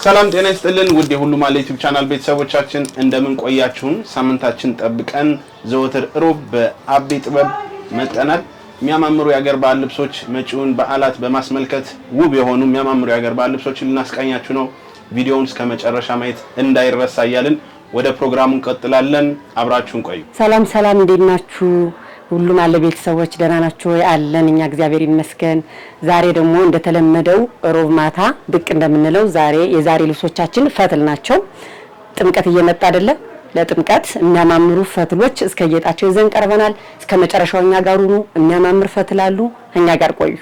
ሰላም ጤና ይስጥልን ውድ የሁሉ ማለ ዩቲዩብ ቻናል ቤተሰቦቻችን እንደምን ቆያችሁን? ሳምንታችን ጠብቀን ዘወትር ሮብ በአቤ ጥበብ መጠናል። የሚያማምሩ የሀገር ባህል ልብሶች መጪውን በዓላት በማስመልከት ውብ የሆኑ የሚያማምሩ የሀገር ባህል ልብሶችን ልናስቃኛችሁ ነው። ቪዲዮውን እስከ መጨረሻ ማየት እንዳይረሳ እያልን ወደ ፕሮግራሙ እንቀጥላለን። አብራችሁን ቆዩ። ሰላም ሰላም፣ እንዴት ናችሁ? ሁሉም አለ ቤተሰቦች ደህና ናችሁ ወይ? አለን እኛ እግዚአብሔር ይመስገን። ዛሬ ደግሞ እንደተለመደው ሮብ ማታ ብቅ እንደምንለው የዛሬ ልብሶቻችን ፈትል ናቸው። ጥምቀት እየመጣ አይደለ? ለጥምቀት የሚያማምሩ ፈትሎች እስከ ጌጣቸው ይዘን ቀርበናል። እስከ መጨረሻው እኛ ጋር ሁኑ። የሚያማምር ፈትል አሉ፣ እኛ ጋር ቆዩ።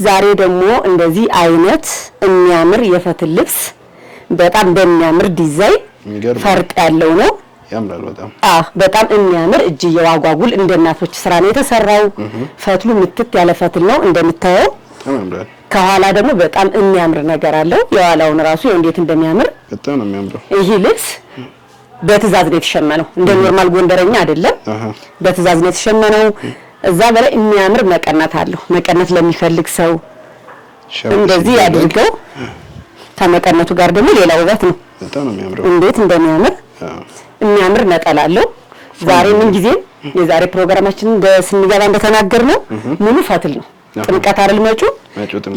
ዛሬ ደግሞ እንደዚህ አይነት የሚያምር የፈትል ልብስ በጣም በሚያምር ዲዛይን ፈርጥ ያለው ነው። ያምራል በጣም በጣም የሚያምር እጅየው አጓጉል እንደ እናቶች ስራ ነው የተሰራው። ፈትሉ ምትት ያለ ፈትል ነው እንደምታየው። ያምራል። ከኋላ ደግሞ በጣም የሚያምር ነገር አለው። የኋላውን ራሱ እንዴት እንደሚያምር በጣም ነው የሚያምረው። ይሄ ልብስ በትዕዛዝ ነው የተሸመነው፣ እንደ ኖርማል ጎንደረኛ አይደለም። በትዕዛዝ ነው የተሸመነው። እዛ በላይ የሚያምር መቀነት አለው። መቀነት ለሚፈልግ ሰው እንደዚህ ያድርገው። ከመቀነቱ ጋር ደግሞ ሌላ ውበት ነው። በጣም ነው የሚያምረው። እንዴት እንደሚያምር የሚያምር ነጠላ አለው። ዛሬ ምን ጊዜ የዛሬ ፕሮግራማችን ስንገባ እንደተናገርነው ሙሉ ፈትል ነው። ጥምቀት አይደል መጪው?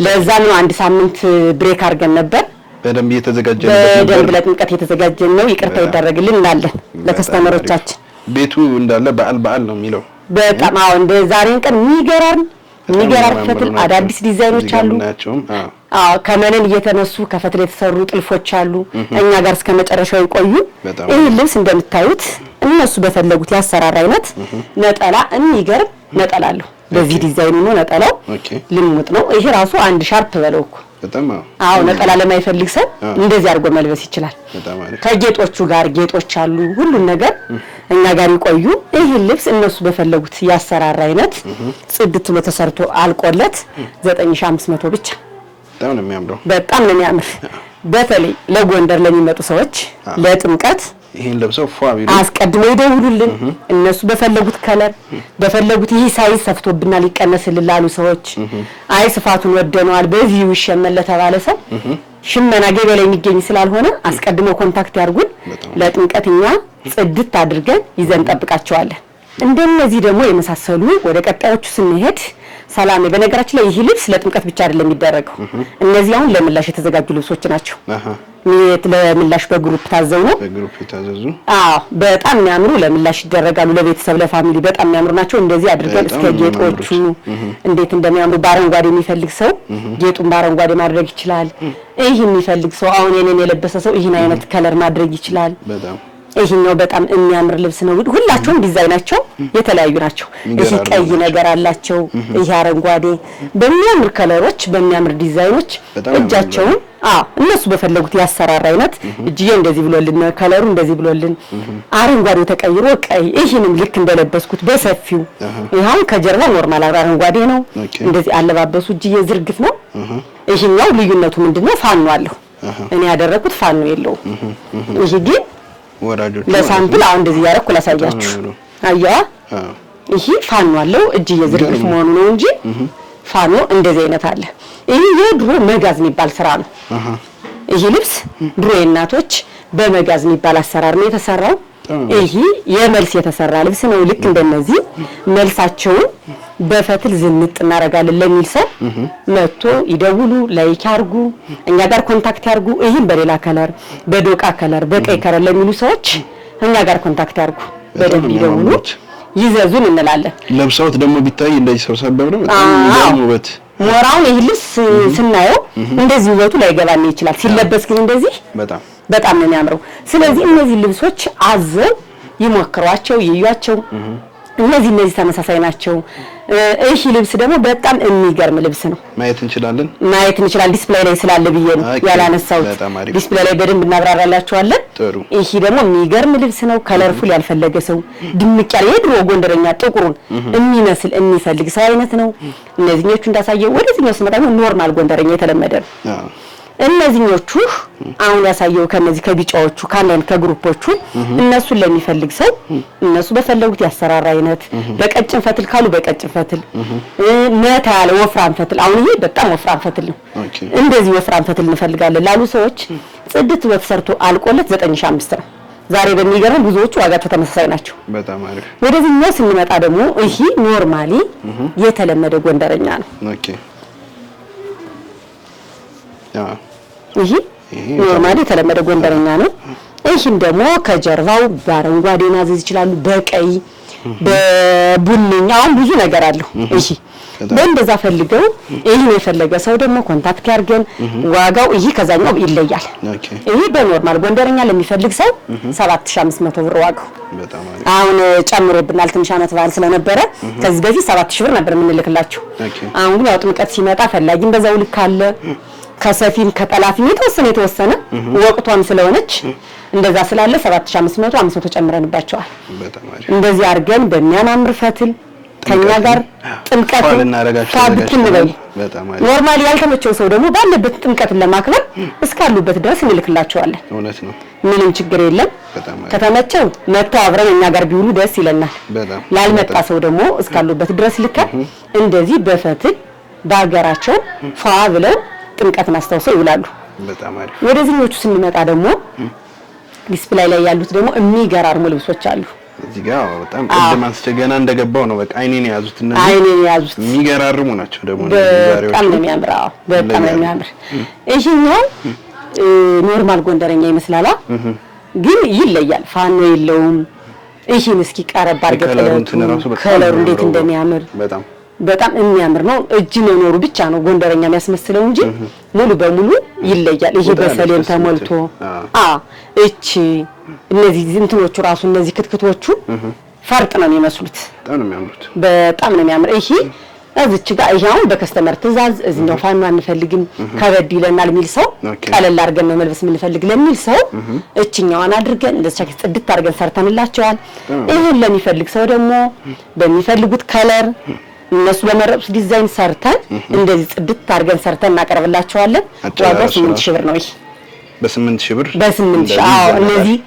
ለዛ ነው አንድ ሳምንት ብሬክ አድርገን ነበር። በደንብ እየተዘጋጀን ነበር። በደንብ ለጥምቀት እየተዘጋጀን ነው። ይቅርታ ይደረግልን እናለን ለከስተመሮቻችን። ቤቱ እንዳለ በዓል ነው የሚለው። በጣም እንደ ዛሬን ቀን የሚገራርም ፈትል አዳዲስ ዲዛይኖች አሉ። ከመነን እየተነሱ ከፈትል የተሰሩ ጥልፎች አሉ። እኛ ጋር እስከ መጨረሻው ይቆዩ። ይህ ልብስ እንደምታዩት እነሱ በፈለጉት ያሰራር አይነት ነጠላ የሚገርም ነጠላ አለው። በዚህ ዲዛይን ነው ነጠላው። ልሙጥ ነው። ይሄ ራሱ አንድ ሻርፕ በለው እኮ በጣም ነጠላ ለማይፈልግ ሰው እንደዚህ አድርጎ መልበስ ይችላል። ከጌጦቹ ጋር ጌጦች አሉ። ሁሉን ነገር እኛ ጋር ይቆዩ። ይሄ ልብስ እነሱ በፈለጉት ያሰራር አይነት ጽድት ብሎ ተሰርቶ አልቆለት 9500 ብቻ። በጣም ነው የሚያምረው። በጣም ነው የሚያምር። በተለይ ለጎንደር ለሚመጡ ሰዎች ለጥምቀት ይሄን ለብሰው ፏቢሉ አስቀድመው ይደውሉልን። እነሱ በፈለጉት ከለር በፈለጉት ይሄ ሳይዝ ሰፍቶብናል ይቀነስልን ላሉ ሰዎች፣ አይ ስፋቱን ወደነዋል በዚህ ይሸመል ለተባለ ሰው ሽመና ገበያ ላይ የሚገኝ ስላልሆነ አስቀድመው ኮንታክት ያርጉን። ለጥምቀት እኛ ጽድት አድርገን ይዘን ጠብቃቸዋለን። እንደነዚህ ደግሞ የመሳሰሉ ወደ ቀጣዮቹ ስንሄድ ሰላም። በነገራችን ላይ ይሄ ልብስ ለጥምቀት ብቻ አይደለም የሚደረገው። እነዚህ አሁን ለምላሽ የተዘጋጁ ልብሶች ናቸው። ለምላሽ በግሩፕ ታዘው ነው። በግሩፕ የታዘዙ በጣም የሚያምሩ ለምላሽ ይደረጋሉ። ለቤተሰብ ለፋሚሊ በጣም የሚያምሩ ናቸው። እንደዚህ አድርገን እስከ ጌጦቹ እንዴት እንደሚያምሩ በአረንጓዴ የሚፈልግ ሰው ጌጡን በአረንጓዴ ማድረግ ይችላል። ይሄ የሚፈልግ ሰው አሁን የኔን የለበሰ ሰው ይሄን አይነት ከለር ማድረግ ይችላል። በጣም ይሄኛው በጣም የሚያምር ልብስ ነው። ሁላቸውም ዲዛይናቸው የተለያዩ ናቸው። ይሄ ቀይ ነገር አላቸው። ይሄ አረንጓዴ በሚያምር ከለሮች በሚያምር ዲዛይኖች እጃቸውን እነሱ በፈለጉት ያሰራር አይነት እጅዬ እንደዚህ ብሎልን ከለሩ እንደዚህ ብሎልን አረንጓዴው ተቀይሮ ቀይ ይሄንም ልክ እንደለበስኩት በሰፊው ይሄው ከጀርባ ኖርማል አረንጓዴ ነው። እንደዚህ አለባበሱ እጅዬ ዝርግፍ ነው። ይሄኛው ልዩነቱ ምንድነው? ፋኖ አለው። እኔ ያደረኩት ፋኖ የለውም። ይሄ ግን ወራጆች ለሳምፕል አሁን እንደዚህ ያረኩ ላሳያችሁ። አያ ይሄ ፋኖ አለው። እጅዬ ዝርግፍ መሆኑ ነው እንጂ ፋኖ እንደዚህ አይነት አለ። ይሄ የድሮ መጋዝ የሚባል ስራ ነው። ይሄ ልብስ ድሮ የእናቶች በመጋዝ የሚባል አሰራር ነው የተሰራው። ይሄ የመልስ የተሰራ ልብስ ነው። ልክ እንደነዚህ መልሳቸውን በፈትል ዝንጥ እናረጋለን ለሚል ሰው መጥቶ ይደውሉ፣ ላይክ ያርጉ፣ እኛ ጋር ኮንታክት ያርጉ። ይሄን በሌላ ከለር በዶቃ ከለር በቀይ ከለር ለሚሉ ሰዎች እኛ ጋር ኮንታክት ያርጉ፣ በደንብ ይደውሉ፣ ይዘዙን እንላለን። ለብሰውት ደግሞ ቢታይ እንደዚህ ሰብሰብ ብለው በጣም ውበት ሞራውን ይሄ ልብስ ስናየው እንደዚህ ውበቱ ላይገባን ይችላል። ሲለበስ ግን እንደዚህ በጣም ነው የሚያምረው። ስለዚህ እነዚህ ልብሶች አዘው ይሞክሯቸው፣ ይዩዋቸው። እነዚህ ተመሳሳይ ናቸው። ይሄ ልብስ ደግሞ በጣም የሚገርም ልብስ ነው። ማየት እንችላለን። ዲስፕሌይ ላይ ስላለ ብዬ ነው ያላነሳሁት። ዲስፕሌይ ላይ በደንብ እናብራራላችኋለን። ይሄ ደግሞ የሚገርም ልብስ ነው። ከለርፉል ያልፈለገ ሰው ድምቅ ያለ የድሮ ጎንደረኛ ጥቁሩን የሚመስል የሚፈልግ ሰው አይነት ነው። እነዚህኞቹ እንዳሳየው ወደዚህኛው ስመጣ ኖርማል ጎንደረኛ የተለመደ ነው። እነዚህኞቹ አሁን ያሳየው ከነዚህ ከቢጫዎቹ ካለን ከግሩፖቹ እነሱን ለሚፈልግ ሰው እነሱ በፈለጉት ያሰራራ አይነት በቀጭን ፈትል ካሉ በቀጭን ፈትል መታ ያለ ወፍራም ፈትል አሁን ይሄ በጣም ወፍራም ፈትል ነው። እንደዚህ ወፍራም ፈትል እንፈልጋለን ላሉ ሰዎች ጽድት ወተሰርቶ አልቆለት 9500 ነው። ዛሬ በሚገርም ብዙዎቹ ዋጋቸው ተመሳሳይ ናቸው። በጣም አሪፍ። ወደዚህኛው ስንመጣ ደግሞ ይሄ ኖርማሊ የተለመደ ጎንደረኛ ነው። ኦኬ ይሄ ኖርማሊ የተለመደ ጎንደረኛ ነው። ይሄን ደግሞ ከጀርባው በአረንጓዴ ማዘዝ ይችላሉ፣ በቀይ በቡኒኛው ብዙ ነገር አለው። ይሄ በእንደዛ ፈልገው ይሄን የፈለገ ሰው ደግሞ ኮንታክት ያርገን። ዋጋው ይሄ ከዛኛው ይለያል። ይሄ በኖርማል ጎንደረኛ ለሚፈልግ ሰው 7500 ብር ዋጋው። አሁን ጨምሮብናል ትንሽ አመት በዓል ስለነበረ ከዚህ በፊት 7000 ብር ነበር የምንልክላችሁ። አሁን ያው ጥምቀት ሲመጣ ፈላጊም በዛው ልክ አለ። ከሰፊም ከጠላፊም የተወሰነ ወቅቷም ስለሆነች እንደዛ ስላለ 7500 500 ጨምረንባቸዋል። እንደዚህ አድርገን በሚያማምር ፈትል ከኛ ጋር ጥምቀት ፋብሪክን ነው። ኖርማሊ ያልተመቸው ሰው ደግሞ ባለበት ጥምቀትን ለማክበር እስካሉበት ድረስ እንልክላቸዋለን። እውነት ነው፣ ምንም ችግር የለም። ከተመቸው መጥተው አብረን እኛ ጋር ቢውሉ ደስ ይለናል። ላልመጣ ሰው ደግሞ እስካሉበት ድረስ ልከን እንደዚህ በፈትል በአገራቸው ፋ ብለው ጥምቀትን አስተውሰው ይውላሉ። በጣም አሪፍ። ወደዚህኞቹ ስንመጣ ደግሞ ዲስፕላይ ላይ ያሉት ደግሞ የሚገራርሙ ልብሶች አሉ። እዚህ ጋር በጣም ቀደም አንስተገና እንደገባው ነው በቃ አይኔን ያዙት እና አይኔን ያዙት የሚገራርሙ ናቸው ደግሞ ዛሬዎች በጣም ነው የሚያምረው። በጣም ነው የሚያምር። ይሄኛው ኖርማል ጎንደረኛ ይመስላል ግን ይለያል። ፋኖ የለውም። ይሄን እስኪ ቀረብ አድርገው ከለሩ እንዴት እንደሚያምር በጣም የሚያምር ነው። እጅ መኖሩ ብቻ ነው ጎንደረኛ የሚያስመስለው እንጂ ሙሉ በሙሉ ይለያል። ይሄ በሰሌን ተሞልቶ እቺ እነዚህ እንትኖቹ ራሱ እነዚህ ክትክቶቹ ፈርጥ ነው የሚመስሉት። በጣም ነው የሚያምር። ይሄ እዚች ጋር ይሄው በከስተመር ትዕዛዝ እዚህኛው ፋኖ አንፈልግም ከበድ ይለናል የሚል ሰው ቀለል አድርገን ነው መልበስ የምንፈልግ ለሚል ሰው እቺኛዋን አድርገን እንደዚህ ጽድት አድርገን ሰርተንላቸዋል። ይሄን ለሚፈልግ ሰው ደግሞ በሚፈልጉት ከለር እነሱ በመረጡት ዲዛይን ሰርተን እንደዚህ ጽድት አድርገን ሰርተን እናቀርብላቸዋለን። ዋጋው 8000 ብር ነው። ይሄ በ8000 ብር በ8000 እነዚህ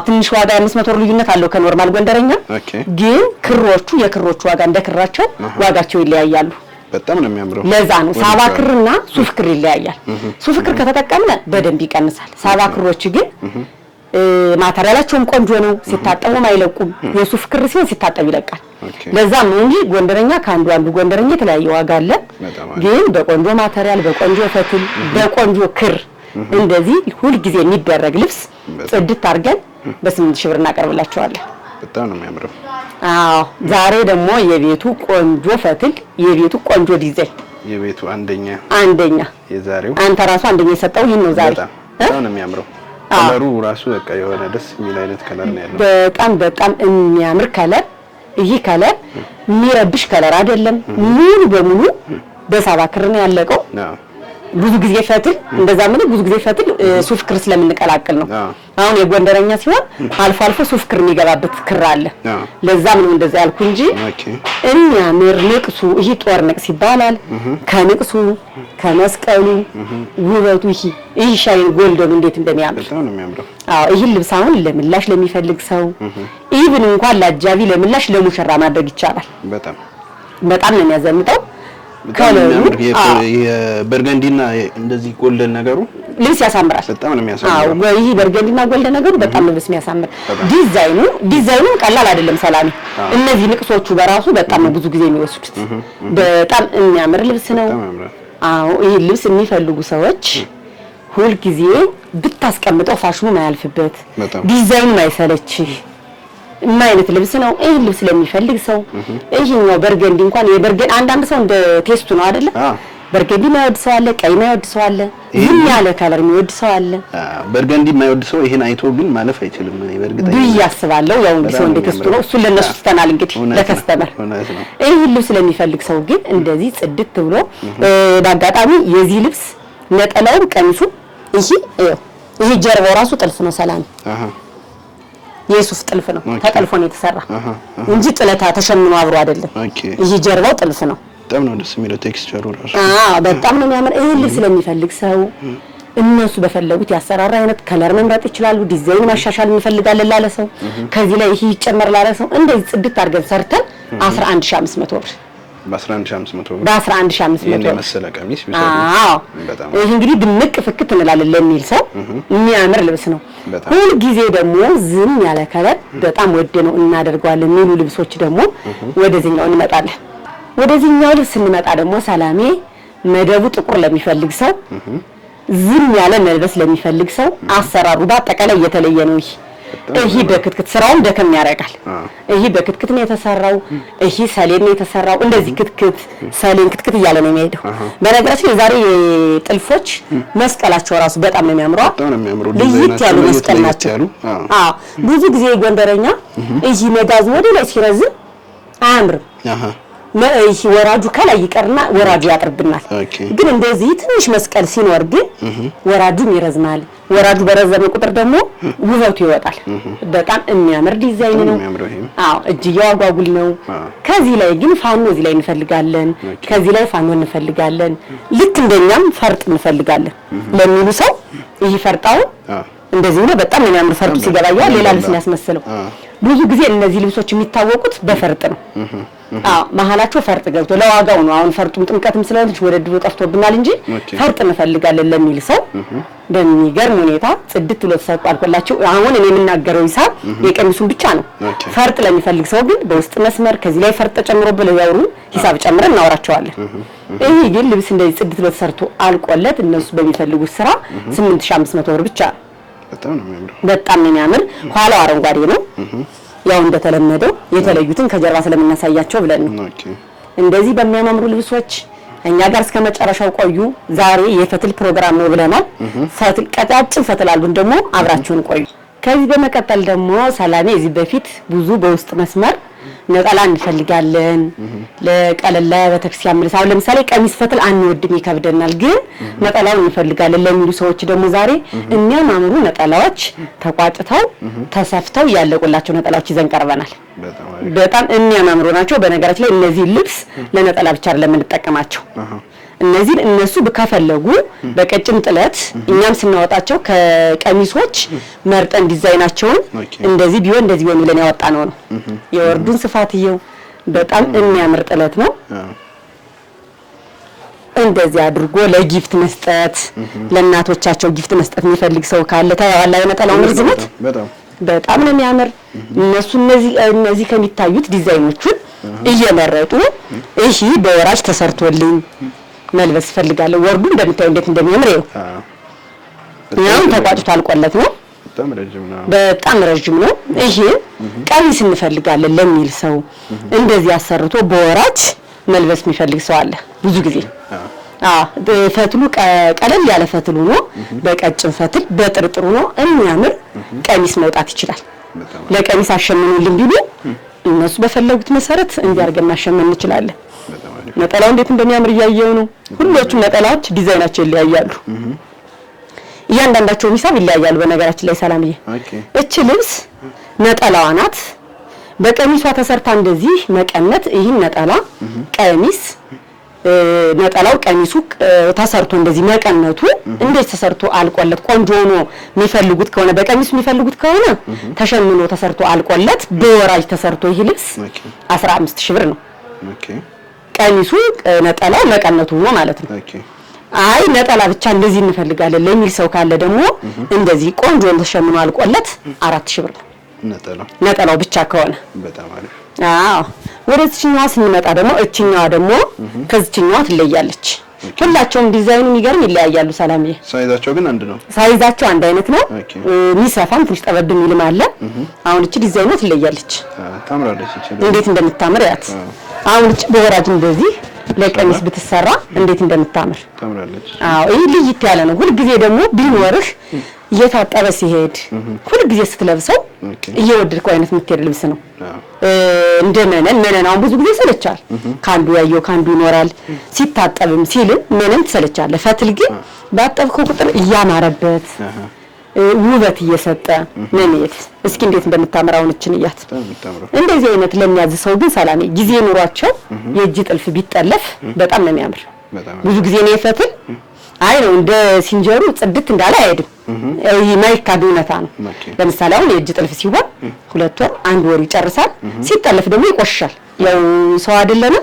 ትንሽ ዋጋ 500 ብር ልዩነት አለው ከኖርማል ጎንደረኛ። ግን የክሮቹ ዋጋ እንደክራቸው ዋጋቸው ይለያያሉ። በጣም ነው የሚያምረው። ለዛ ነው ሳባ ክርና ሱፍ ክር ይለያያል። ሱፍ ክር ከተጠቀምነ በደንብ ይቀንሳል። ሳባ ክሮች ግን ማተሪያላቸውም ቆንጆ ነው፣ ሲታጠቡም አይለቁም። የሱፍ ክር ሲሆን ሲታጠብ ይለቃል። ለዛም ነው እንጂ ጎንደረኛ ከአንዱ ጎንደረኛ የተለያየ ዋጋ አለ። ግን በቆንጆ ማተሪያል፣ በቆንጆ ፈትል፣ በቆንጆ ክር እንደዚህ ሁሉ ጊዜ የሚደረግ ልብስ ጽድት አድርገን በ8000 ብር እናቀርብላቸዋለን። በጣም ነው የሚያምረው። ዛሬ ደግሞ የቤቱ ቆንጆ ፈትል፣ የቤቱ ቆንጆ ዲዛይን፣ የቤቱ አንደኛ የዛሬው አንተ ራሱ አንደኛ የሰጠው ይሄን ነው ዛሬ። በጣም ነው የሚያምረው። ከለሩ ራሱ በቃ የሆነ ደስ የሚል አይነት ከለር ነው ያለው። በጣም የሚያምር ከለር። ይሄ ከለር የሚረብሽ ከለር አይደለም። ሙሉ በሙሉ በሳባ ክር ነው ያለቀው። ብዙ ጊዜ ፈትል እንደዛ ምን ብዙ ጊዜ ፈትል ሱፍ ክር ስለምንቀላቅል ነው። አሁን የጎንደረኛ ሲሆን አልፎ ሱፍ ክር የሚገባበት ክር አለ። ለዛም ነው እንደዛ ያልኩ እንጂ የሚያምር ንቅሱ ይሄ ጦር ንቅስ ይባላል። ከንቅሱ ከመስቀሉ ውበቱ ይሄ ሻይን ጎልደን እንዴት እንደሚያምር በጣም ነው የሚያምረው። ይሄ ልብስ አሁን ለምላሽ ለሚፈልግ ሰው ኢቭን እንኳን ለአጃቢ ለምላሽ ለሙሽራ ማድረግ ይቻላል። በጣም ነው የሚያዘምጠው። ከለሩ የበርገንዲና እንደዚህ ጎልደን ነገሩ ልብስ ያሳምራል። በጣም ነው የሚያሳምረው። ይሄ በርገንዲና ጎልደን ነገሩ በጣም ልብስ የሚያሳምር። ዲዛይኑ ቀላል አይደለም ሰላሚ። እነዚህ ንቅሶቹ በራሱ በጣም ነው ብዙ ጊዜ የሚወስዱት። በጣም የሚያምር ልብስ ነው። ይሄ ልብስ የሚፈልጉ ሰዎች ሁል ጊዜ ብታስቀምጠው ፋሽኑ ማያልፍበት ዲዛይኑ ማይሰለች ምን አይነት ልብስ ነው። ይሄ ልብስ ለሚፈልግ ሰው ይሄኛው በርገንዲ እንኳን የበርገንዲ አንዳንድ ሰው እንደ ቴስቱ ነው አይደለ? በርገንዲ የማይወድ ሰው አለ፣ ቀይ የማይወድ ሰው አለ፣ ዝም ያለ ከለር የሚወድ ሰው አለ። በርገንዲ የማይወድ ሰው ይሄን አይቶ ግን ማለፍ አይችልም። እኔ በርግጠኛ ያስባለሁ ያው እንግዲህ ሰው እንደ ቴስቱ ነው። እሱ ለነሱ ተናል እንግዲህ ለከስተመር። ይሄ ልብስ ለሚፈልግ ሰው ግን እንደዚህ ጽድት ብሎ በአጋጣሚ የዚህ ልብስ ነጠላውን ቀሚሱ ይሄ ጀርባው ራሱ ጥልፍ ነው ሰላም የሱፍ ጥልፍ ነው። ተጠልፎ ነው የተሰራ እንጂ ጥለታ ተሸምኖ አብሮ አይደለም። ይሄ ጀርባው ጥልፍ ነው። በጣም ነው ደስ የሚለው ቴክስቸሩ ራሱ። በጣም ነው የሚያምር። ይሄ ልብስ ስለሚፈልግ ሰው እነሱ በፈለጉት ያሰራራ አይነት ከለር መምረጥ ይችላሉ። ዲዛይን ማሻሻል እንፈልጋለን ላለ ሰው ከዚህ ላይ ይሄ ይጨመር ላለ ሰው እንደዚህ ጽድት አድርገን ሰርተን 11500 ብር በ11500 የመሰለ ቀሚስ ቢሰሩ በጣም ይሄ እንግዲህ ድምቅ ፍክት እንላለን ለሚል ሰው የሚያምር ልብስ ነው። ሁሉ ጊዜ ደግሞ ዝም ያለ ከለር በጣም ወደ ነው እናደርገዋለን የሚሉ ልብሶች ደግሞ ወደዚህኛው እንመጣለን። ወደዚህኛው ልብስ እንመጣ ደግሞ ሰላሜ መደቡ ጥቁር ለሚፈልግ ሰው ዝም ያለ መልበስ ለሚፈልግ ሰው አሰራሩ በአጠቃላይ የተለየ ነው። ይሄ በክትክት ስራውን ደከም ያደርጋል። ይሄ በክትክት ነው የተሰራው። ይሄ ሰሌን ነው የተሰራው። እንደዚህ ክትክት ሰሌን ክትክት እያለ ነው የሚሄደው። በነገራችን ዛሬ ጥልፎች መስቀላቸው ራሱ በጣም ነው የሚያምረው። ልይት ያሉ መስቀል ናቸው። ብዙ ጊዜ ጎንደረኛ ይሄ መጋዝ ወደ ላይ ሲረዝም አያምርም። ይሄ ወራጁ ከላይ ይቀርና ወራጁ ያጥርብናል። ግን እንደዚህ ትንሽ መስቀል ሲኖር ግን ወራጁም ይረዝማል። ወራጁ በረዘመ ቁጥር ደግሞ ውበቱ ይወጣል። በጣም የሚያምር ዲዛይን ነው። እጅየው አጓጉል ነው። ከዚህ ላይ ግን ፋኖ እዚህ ላይ እንፈልጋለን፣ ከዚህ ላይ ፋኖ እንፈልጋለን፣ ልክ እንደኛም ፈርጥ እንፈልጋለን ለሚሉ ሰው ይሄ ፈርጣው እንደዚህ ነው። በጣም የሚያምር ፈርጡ ሲገባያ ሌላ ልብስ ያስመስለው። ብዙ ጊዜ እነዚህ ልብሶች የሚታወቁት በፈርጥ ነው። መሀላቸው ፈርጥ ገብቶ ለዋጋው ነው። አሁን ፈርጡም ጥምቀትም ስለሆነ ወደ ድሮ ጠፍቶብናል እንጂ ፈርጥ እንፈልጋለን ለሚል ሰው በሚገርም ሁኔታ ጽድት ብሎ ተሰርቋልላችሁ። አሁን እኔ የምናገረው ሂሳብ የቀሚሱን ብቻ ነው። ፈርጥ ለሚፈልግ ሰው ግን በውስጥ መስመር ከዚህ ላይ ፈርጥ ጨምሮ ብለው ያውሩ ሂሳብ ጨምረን እናወራቸዋለን። ይሄ ግን ልብስ እንደዚህ ጽድት ብሎ ተሰርቶ አልቆለት እነሱ በሚፈልጉት ስራ 8500 ብር ብቻ። በጣም ነው የሚያምር። ኋላው አረንጓዴ ነው። ያው እንደተለመደው የተለዩትን ከጀርባ ስለምናሳያቸው ብለን ነው። እንደዚህ በሚያማምሩ ልብሶች እኛ ጋር እስከ መጨረሻው ቆዩ። ዛሬ የፈትል ፕሮግራም ነው ብለናል። ፈትል ቀጫጭን ፈትል አሉን ደግሞ አብራችሁን ቆዩ። ከዚህ በመቀጠል ደግሞ ሰላሜ እዚህ በፊት ብዙ በውስጥ መስመር ነጠላ እንፈልጋለን ለቀለላ በተክሲያ ምልስ አሁን ለምሳሌ ቀሚስ ፈትል አንወድም ይከብደናል፣ ግን ነጠላውን እንፈልጋለን ለሚሉ ሰዎች ደግሞ ዛሬ የሚያማምሩ ነጠላዎች ተቋጭተው ተሰፍተው ያለቁላቸው ነጠላዎች ይዘን ቀርበናል። በጣም የሚያማምሩ ናቸው። በነገራችን ላይ እነዚህ ልብስ ለነጠላ ብቻ አይደለም የምንጠቀማቸው። እነዚህ እነሱ ከፈለጉ በቀጭን ጥለት እኛም ስናወጣቸው ከቀሚሶች መርጠን ዲዛይናቸውን እንደዚህ ቢሆን እንደዚህ ቢሆን ብለን ያወጣነው ነው። የወርዱን ስፋትየው በጣም የሚያምር ጥለት ነው። እንደዚህ አድርጎ ለጊፍት መስጠት ለእናቶቻቸው ጊፍት መስጠት የሚፈልግ ሰው ካለ ታያዋላ የነጠላውን ርዝመት በጣም ነው የሚያምር። እነዚህ ከሚታዩት ዲዛይኖቹን እየመረጡ እሺ በወራጅ ተሰርቶልኝ መልበስ ፈልጋለሁ። ወርዱ እንደምታዩ እንዴት እንደሚያምር ነው። ያው ተቋጭቶ አልቆለት ነው። በጣም ረጅም ነው። ይሄ ቀሚስ እንፈልጋለን ለሚል ሰው እንደዚህ አሰርቶ በወራጅ መልበስ የሚፈልግ ሰው አለ ብዙ ጊዜ። ፈትሉ ቀለል ያለ ፈትሉ ነው። በቀጭን ፈትል በጥርጥሩ ነው የሚያምር ቀሚስ መውጣት ይችላል። ለቀሚስ አሸምኑልን ቢሉ እነሱ በፈለጉት መሰረት እንዲያርገን ማሸመን እንችላለን። ነጠላው እንዴት እንደሚያምር እያየው ነው። ሁሉም ነጠላዎች ዲዛይናቸው ይለያያሉ። እያንዳንዳቸው ሂሳብ ይለያያሉ። በነገራችን ላይ ሰላምዬ እቺ ልብስ ነጠላዋ ናት። በቀሚሷ ተሰርታ እንደዚህ መቀነት ይሄን ነጠላ ቀሚስ ነጠላው ቀሚሱ ተሰርቶ እንደዚህ መቀነቱ እንዴት ተሰርቶ አልቆለት ቆንጆ ሆኖ የሚፈልጉት ከሆነ በቀሚሱ የሚፈልጉት ከሆነ ተሸምኖ ተሰርቶ አልቆለት በወራጅ ተሰርቶ ይሄ ልብስ 15000 ብር ነው። ቀሚሱ ነጠላው መቀነቱ ነው ማለት ነው። አይ ነጠላ ብቻ እንደዚህ እንፈልጋለን ለሚል ሰው ካለ ደግሞ እንደዚህ ቆንጆ ተሸምኖ አልቆለት 4000 ብር ነው ነጠላው ብቻ ከሆነ። በጣም አሪፍ። ወደዚህኛዋ ስንመጣ ደግሞ እቺኛዋ ደግሞ ከዚህኛዋ ትለያለች። ሁላቸውም ዲዛይኑ የሚገርም ይለያያሉ። ሰላምዬ ሳይዛቸው ግን አንድ ነው። ሳይዛቸው አንድ አይነት ነው። ሚሰፋም ትንሽ ጠበብ የሚልም አለ። አሁን እቺ ዲዛይኑ ትለያለች። ታምራለች። እንዴት እንደምታምር ያት። አሁን እቺ በወራጅ እንደዚህ ለቀሚስ ብትሰራ እንዴት እንደምታምር ታምራለች። ይሄ ልይት ያለ ነው። ሁሉ ጊዜ ደግሞ ቢኖርህ እየታጠበ ሲሄድ ሁሉ ጊዜ ስትለብሰው እየወደድከው አይነት የምትሄድ ልብስ ነው። እንደ መነን አሁን ብዙ ጊዜ ይሰለቻል። ካንዱ ያየው ካንዱ ይኖራል። ሲታጠብም ሲልም መነን ትሰለቻለህ። ፈትል ግን ባጠብከው ቁጥር እያማረበት ውበት እየሰጠ ነኔት። እስኪ እንዴት እንደምታምር አሁን እችን እያት። እንደዚህ አይነት ለሚያዝ ሰው ግን ሰላሜ ጊዜ ኑሯቸው የእጅ ጥልፍ ቢጠለፍ በጣም ነው የሚያምር። ብዙ ጊዜ ነው ፈትል አይ ነው እንደ ሲንጀሩ ጽድት እንዳለ አይሄድም። የማይካድ እውነታ ነው። ለምሳሌ አሁን የእጅ ጥልፍ ሲሆን 2 ወር 1 ወር ይጨርሳል። ሲጠለፍ ደግሞ ይቆሽሻል። ያው ሰው አይደለም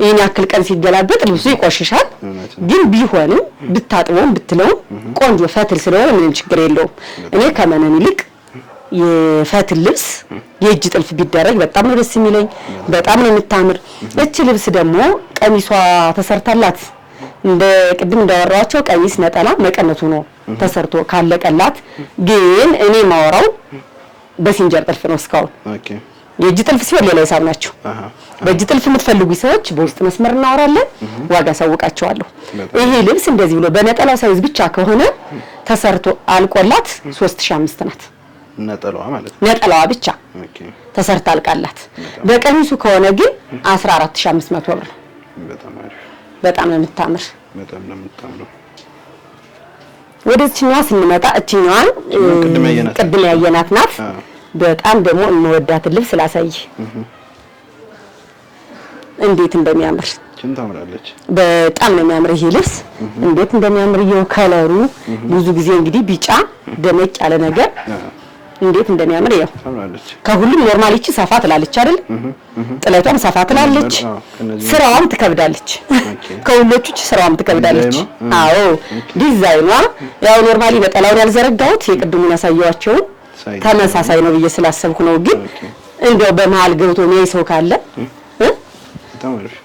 ይሄን ያክል ቀን ሲገላበጥ ልብሱ ይቆሽሻል። ግን ቢሆንም ብታጥበው ብትለው ቆንጆ ፈትል ስለሆነ ምንም ችግር የለውም። እኔ ከመነን ይልቅ የፈትል ልብስ የእጅ ጥልፍ ቢደረግ በጣም ነው ደስ የሚለኝ። በጣም ነው የምታምር። እቺ ልብስ ደግሞ ቀሚሷ ተሰርታላት እንደ ቅድም እንዳወራቸው ቀሚስ ነጠላ መቀነቱ ነው ተሰርቶ ካለቀላት። ግን እኔ ማወራው በሲንጀር ጥልፍ ነው እስካሁን። የእጅ ጥልፍ ሲሆን ሌላ ሂሳብ ናቸው። በእጅ ጥልፍ የምትፈልጉ ሰዎች በውስጥ መስመር እናወራለን፣ ዋጋ ሳውቃቸዋለሁ። ይሄ ልብስ እንደዚህ ብሎ በነጠላው ሳይዝ ብቻ ከሆነ ተሰርቶ አልቆላት 3500 ናት። ነጠላዋ ማለት ነው። ነጠላዋ ብቻ ተሰርታ አልቃላት። በቀሚሱ ከሆነ ግን 14500 ብር ነው። በጣም ነው የምታምር። ወደዚህኛዋ ስንመጣ እቺኛዋን ቅድም ያየናት ናት። በጣም ደግሞ እንወዳት ልብስ ስላሳይ እንዴት እንደሚያምር ታምራለች። በጣም ነው የሚያምር ይሄ ልብስ እንዴት እንደሚያምር ይሄው ከለሩ ብዙ ጊዜ እንግዲህ ቢጫ ደመቅ ያለ ነገር እንዴት እንደሚያምር ይሄው ታምራለች። ከሁሉም ኖርማል እቺ ሰፋ ትላለች አይደል? ጥለቷም ሰፋ ትላለች። ስራዋም ትከብዳለች። ከሁሎቹ ስራዋም ትከብዳለች። አዎ ዲዛይኗ ያው ኖርማሊ ነጠላውን ያልዘረጋሁት የቅድሙን ያሳየዋቸው ተመሳሳይ ነው ብዬ ስላሰብኩ ነው። ግን እንደው በመሃል ገብቶ ነው ሰው ካለ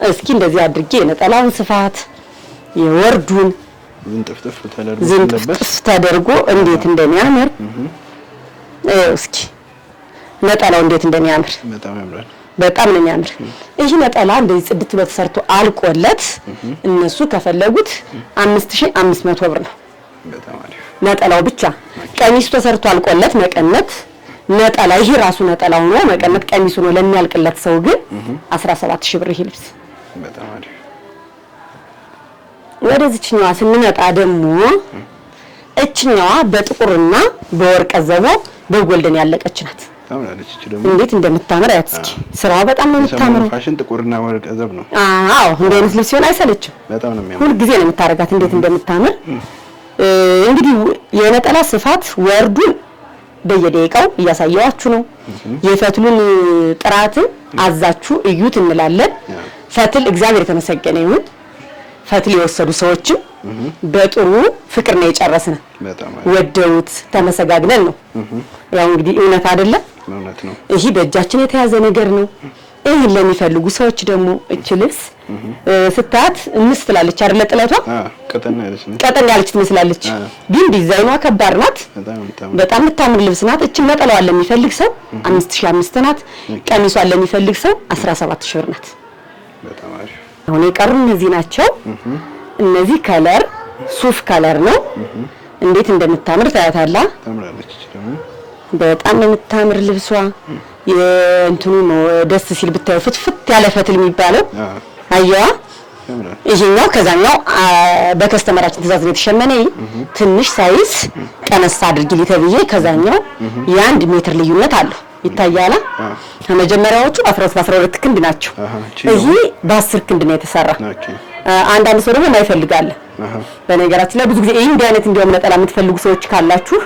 እስኪ እንደዚህ አድርጌ ነጠላውን ስፋት የወርዱን ዝንጥፍጥፍ ተደርጎ እንዴት እንደሚያምር እስኪ ነጠላው እንዴት እንደሚያምር በጣም ነው የሚያምር። ይሄ ነጠላ እንደዚህ ጽድት ብሎ ተሰርቶ አልቆለት እነሱ ከፈለጉት 5500 ብር ነው ነጠላው ብቻ። ቀሚሱ ተሰርቶ አልቆለት መቀነት ነጠላ ይሄ ራሱ ነጠላው ነው መቀነት ቀሚሱ ነው ለሚያልቅለት ሰው ግን 17000 ብር ይሄ ልብስ። ወደዚህኛዋ ስንመጣ ደግሞ እችኛዋ በጥቁርና በወርቀ ዘቦ በጎልደን ያለቀች ናት። ታምራለች። እቺ ደግሞ እንዴት እንደምታምር አያት እስኪ። ስራዋ በጣም ነው የምታምረው። ፋሽን ጥቁርና ወርቀ ዘብ ነው። አዎ እንደ አይነት ልብስ ሲሆን አይሰለችም። በጣም ነው የሚያምር። ሁሉ ጊዜ ነው የምታረጋት እንዴት እንደምታምር። እንግዲህ የነጠላ ስፋት ወርዱን በየደቂቃው እያሳየዋችሁ ነው። የፈትሉን ጥራትን አዛችሁ እዩት እንላለን። ፈትል እግዚአብሔር የተመሰገነ ይሁን። ፈትል የወሰዱ ሰዎችም በጥሩ ፍቅር ነው የጨረስነው። ወደውት ተመሰጋግነን ነው። ያው እንግዲህ እውነት አይደለም እውነት ነው። ይሄ በእጃችን የተያዘ ነገር ነው። ይሄን ለሚፈልጉ ሰዎች ደግሞ እቺ ልብስ ስታት እንስ ትላለች አይደል? ጥለቷ ቀጠን ያለች ትመስላለች፣ ግን ዲዛይኗ ከባድ ናት። በጣም የምታምር ልብስ ናት። እቺ ነጠላዋን ለሚፈልግ ሰው 5500 ናት። ቀሚሷን ለሚፈልግ ሰው 17000 ብር ናት። በጣም አሪፍ። አሁን የቀሩ እነዚህ ናቸው። እነዚህ ከለር ሱፍ ከለር ነው። እንዴት እንደምታምር ታያታላ። ታምራለች። ደግሞ በጣም የምታምር ልብሷ የእንትኑ ነው ደስ ሲል ብታዩ ፍትፍት ያለ ፈትል የሚባለው አየዋ። ይሄኛው ከዛኛው በከስተመራችን ትእዛዝ ነው የተሸመነ። ትንሽ ሳይዝ ቀነስ አድርጊ ተብዬ ከዛኛው የ1 ሜትር ልዩነት አለው ይታያላ። ከመጀመሪያዎቹ 12 ክንድ ናቸው። ይሄ በ10 ክንድ ነው የተሰራ። አንዳንድ ሰው ደግሞ ማይፈልጋል። በነገራችን ላይ ብዙ ጊዜ ይሄን አይነት እንዲያውም ነጠላ የምትፈልጉ ሰዎች ካላችሁ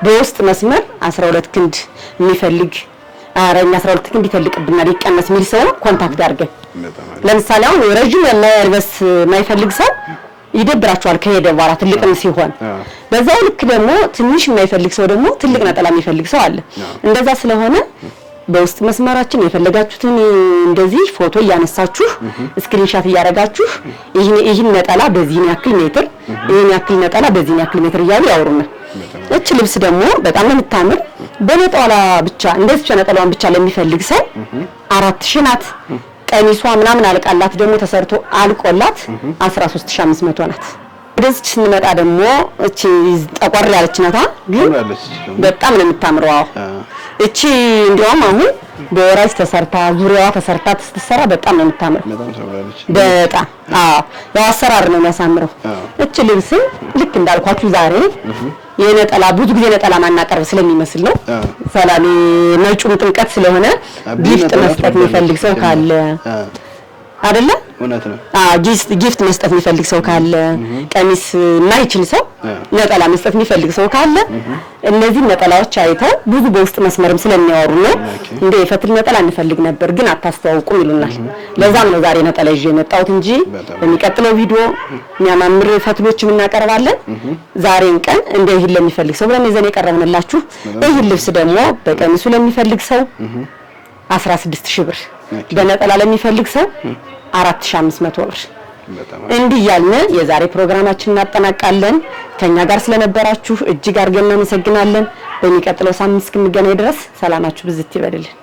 በውስጥ መስመር 12 ክንድ የሚፈልግ አረኛ 12 ክንድ ይፈልቅብናል ይቀነስ የሚል ሰው ኮንታክት አድርገን። ለምሳሌ አሁን ረጅም መልበስ ማይፈልግ ሰው ይደብራቸዋል ከሄደ በኋላ ትልቅም ሲሆን፣ በዛው ልክ ደግሞ ትንሽ የማይፈልግ ሰው ደግሞ ትልቅ ነጠላ የሚፈልግ ሰው አለ። እንደዛ ስለሆነ በውስጥ መስመራችን የፈለጋችሁትን እንደዚህ ፎቶ እያነሳችሁ ስክሪንሻት እያደረጋችሁ ይሄን ነጠላ በዚህ ያክል ሜትር ይሄን ያክል ነጠላ በዚህ ያክል ሜትር እያሉ ያወሩና እቺ ልብስ ደግሞ በጣም ነው የምታምር። በነጠላ ብቻ እንደዚህ ብቻ ነጠላዋን ብቻ ለሚፈልግ ሰው 4000 ናት። ቀሚሷ ምናምን አልቃላት ደግሞ ተሰርቶ አልቆላት 13500 ናት። ወደዚህ ስንመጣ ደግሞ እቺ ጠቆር ያለች ናታ፣ ግን በጣም ነው የምታምረው። እቺ እንዲያውም አሁን በወራጅ ተሰርታ ዙሪያዋ ተሰርታ ስትሰራ በጣም ነው የምታምረው። በጣም ያው አሰራር ነው የሚያሳምረው። እቺ ልብስ ልክ እንዳልኳችሁ ዛሬ የነጠላ ብዙ ጊዜ ነጠላ ማናቀርብ ስለሚመስል ነው። ሰላም መጪው ጥምቀት ስለሆነ ጊፍት መስጠት የሚፈልግ ሰው ካለ አይደለ? እውነት ነው። ጊፍት መስጠት የሚፈልግ ሰው ካለ ቀሚስ የማይችል ሰው ነጠላ መስጠት የሚፈልግ ሰው ካለ እነዚህ ነጠላዎች አይተው ብዙ በውስጥ መስመርም ስለሚያወሩ ነው እንደ የፈትል ነጠላ እንፈልግ ነበር ግን አታስተዋውቁም ይሉናል። ለዛም ነው ዛሬ ነጠላ ይዤ የመጣሁት እንጂ በሚቀጥለው ቪዲዮ የሚያማምር ፈትሎችም እናቀርባለን። ዛሬን ቀን እንደ ይሄን ለሚፈልግ ሰው ብለን ይዘን የቀረብንላችሁ ይሄን ልብስ ደግሞ በቀሚሱ ለሚፈልግ ሰው 16000 ብር በነጠላ ለሚፈልግ ሰው 4500 ብር እንዲህ ያልን የዛሬ ፕሮግራማችንን እናጠናቃለን። ከኛ ጋር ስለነበራችሁ እጅግ አድርገን እናመሰግናለን። በሚቀጥለው ሳምንት እስክንገናኝ ድረስ ሰላማችሁ ብዝት ይበልልን።